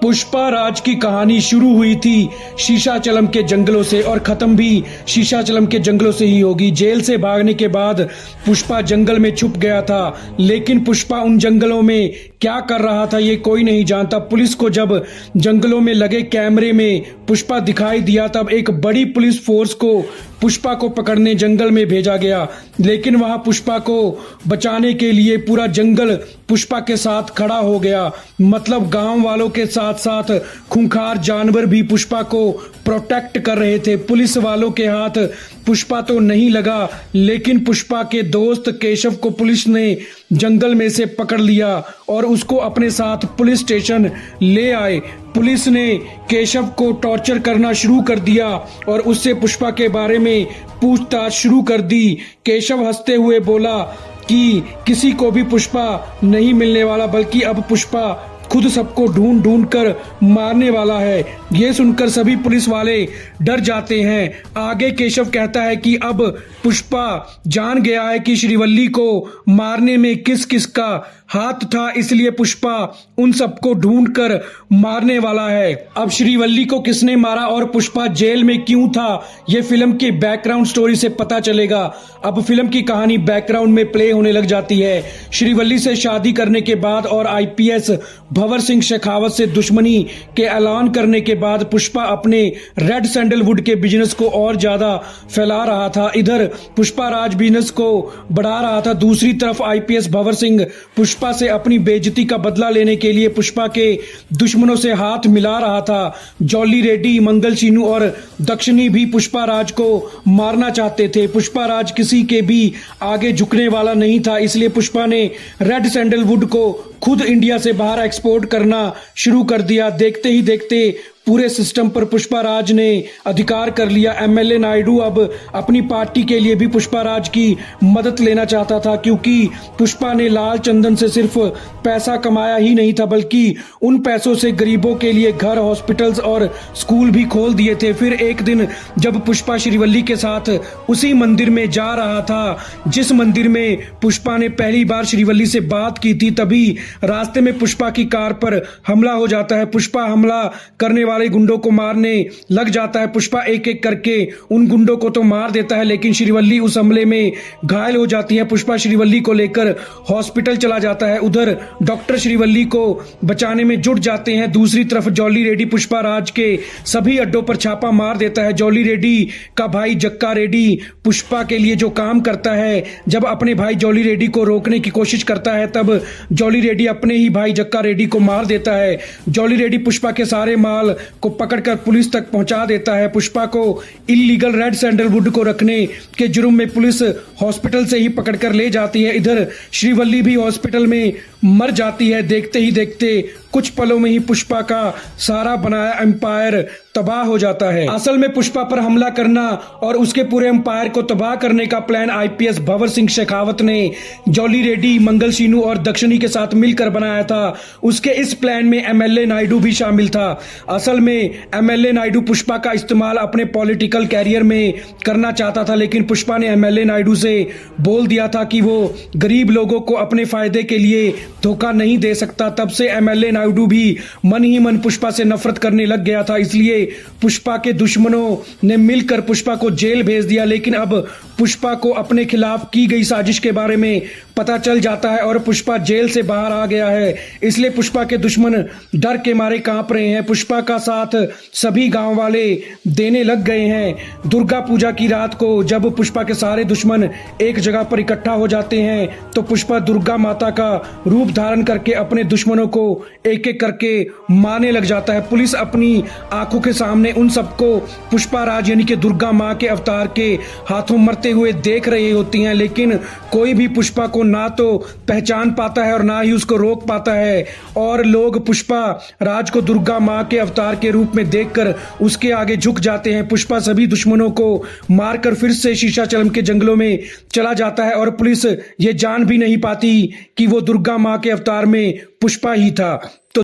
पुष्पा राज की कहानी शुरू हुई थी शीशाचलम के जंगलों से और खत्म भी शीशाचलम के जंगलों से ही होगी। जेल से भागने के बाद पुष्पा जंगल में छुप गया था, लेकिन पुष्पा उन जंगलों में क्या कर रहा था ये कोई नहीं जानता। पुलिस को जब जंगलों में लगे कैमरे में पुष्पा दिखाई दिया, तब एक बड़ी पुलिस फोर्स को पुष्पा को पकड़ने जंगल में भेजा गया, लेकिन वहां पुष्पा को बचाने के लिए पूरा जंगल पुष्पा के साथ खड़ा हो गया। मतलब गांव वालों के साथ साथ खूंखार जानवर भी पुष्पा को प्रोटेक्ट कर रहे थे। पुलिस वालों के हाथ पुष्पा तो नहीं लगा, लेकिन पुष्पा के दोस्त केशव को पुलिस ने जंगल में से पकड़ लिया और उसको अपने साथ पुलिस स्टेशन ले आए। पुलिस ने केशव को टॉर्चर करना शुरू कर दिया और उससे पुष्पा के बारे में पूछताछ शुरू कर दी। केशव हंसते हुए बोला कि किसी को भी पुष्पा नहीं मिलने वाला, बल्कि अब पुष्पा खुद सबको ढूंढ ढूंढ कर मारने वाला है। ये सुनकर सभी पुलिस वाले डर जाते हैं। आगे केशव कहता है कि अब पुष्पा जान गया है कि श्रीवल्ली को मारने में किस किस का हाथ था, इसलिए पुष्पा उन सबको ढूंढ कर मारने वाला है। अब श्रीवल्ली को किसने मारा और पुष्पा जेल में क्यों था, ये फिल्म की बैकग्राउंड स्टोरी से पता चलेगा। अब फिल्म की कहानी बैकग्राउंड में प्ले होने लग जाती है। श्रीवल्ली से शादी करने के बाद और आईपीएस भंवर सिंह शेखावत से दुश्मनी के ऐलान करने के बाद पुष्पा अपने रेड सैंडलवुड के बिजनेस को और ज्यादा फैला रहा था। इधर पुष्पा राज बिजनेस को बढ़ा रहा था, दूसरी तरफ आईपीएस भंवर सिंह पुष्पा से अपनी बेइज्जती का बदला लेने के लिए पुष्पा के दुश्मनों से हाथ मिला रहा था। जॉली रेड्डी, मंगल चीनू और दक्षिणी भी पुष्पा राज को मारना चाहते थे। पुष्पा राज किसी के भी आगे झुकने वाला नहीं था, इसलिए पुष्पा ने रेड सैंडलवुड को खुद इंडिया से बाहर एक्सपोर्ट करना शुरू कर दिया। देखते ही देखते पूरे सिस्टम पर पुष्पा राज ने अधिकार कर लिया। एमएलए नायडू अब अपनी पार्टी के लिए भी पुष्पा राज की मदद लेना चाहता था, क्योंकि पुष्पा ने लाल चंदन से सिर्फ पैसा कमाया ही नहीं था, बल्कि उन पैसों से गरीबों के लिए घर, हॉस्पिटल्स और स्कूल भी खोल दिए थे। फिर एक दिन जब पुष्पा श्रीवल्ली के साथ उसी मंदिर में जा रहा था जिस मंदिर में पुष्पा ने पहली बार श्रीवल्ली से बात की थी, तभी रास्ते में पुष्पा की कार पर हमला हो जाता है। पुष्पा हमला करने वाले गुंडों को मारने लग जाता है। पुष्पा एक एक करके उन गुंडों को तो मार देता है, लेकिन श्रीवल्ली उस हमले में घायल हो जाती है। पुष्पा श्रीवल्ली को लेकर हॉस्पिटल चला जाता है। उधर डॉक्टर श्रीवल्ली को बचाने में जुट जाते हैं। दूसरी तरफ जॉली रेड्डी पुष्पा राज के सभी अड्डों पर छापा मार देता है। जॉली रेड्डी का भाई जक्का रेड्डी पुष्पा के लिए जो काम करता है, जब अपने भाई जॉली रेड्डी को रोकने की कोशिश करता है, तब जॉली रेड्डी अपने ही भाई जक्का रेड्डी को मार देता है। जॉली रेड्डी पुष्पा के सारे माल को पकड़कर पुलिस तक पहुंचा देता है। पुष्पा को इल्लीगल रेड सैंडलवुड को रखने के जुर्म में पुलिस हॉस्पिटल से ही पकड़कर ले जाती है। इधर श्रीवल्ली भी हॉस्पिटल में मर जाती है। देखते ही देखते कुछ पलों में ही पुष्पा का सारा बनाया एम्पायर तबाह हो जाता है। असल में पुष्पा पर हमला करना और उसके पूरे एम्पायर को तबाह करने का प्लान आईपीएस भंवर सिंह शेखावत ने जॉली रेड्डी, मंगल चीनू और दक्षिणी के साथ मिलकर बनाया था। उसके इस प्लान में एमएलए नायडू भी शामिल था। असल में एमएलए नायडू पुष्पा का इस्तेमाल अपने पॉलिटिकल कैरियर में करना चाहता था, लेकिन पुष्पा ने एमएलए नायडू से बोल दिया था कि वो गरीब लोगों को अपने फायदे के लिए धोखा नहीं दे सकता। तब से एमएलए नायडू भी मन ही मन पुष्पा से नफरत करने लग गया था। इसलिए पुष्पा के दुश्मनों ने मिलकर पुष्पा को जेल भेज दिया। लेकिन अब पुष्पा को अपने खिलाफ की गई साजिश के बारे में पता चल जाता है और पुष्पा जेल से बाहर आ गया है। इसलिए पुष्पा के दुश्मन डर के मारे कांप रहे हैं। पुष्पा का साथ सभी गांव वाले देने लग गए हैं। दुर्गा पूजा की रात को जब पुष्पा के सारे दुश्मन एक जगह पर इकट्ठा हो जाते हैं, तो पुष्पा दुर्गा माता का रूप धारण करके अपने दुश्मनों को एक एक करके मारने लग जाता है। पुलिस अपनी आंखों के सामने उन सबको पुष्पा राज यानी कि दुर्गा मां के अवतार के हाथों मरते हुए देख रही होती हैं, लेकिन कोई भी पुष्पा को ना तो पहचान पाता है और ना ही उसको रोक पाता है। और लोग पुष्पा राज को दुर्गा मां के अवतार के रूप में देखकर उसके आगे झुक जाते हैं। पुष्पा सभी दुश्मनों को मारकर फिर से शीशाचलम के जंगलों में चला जाता है और पुलिस ये जान भी नहीं पाती कि वो दुर्गा मां के अवतार में पुष्पा ही था। तो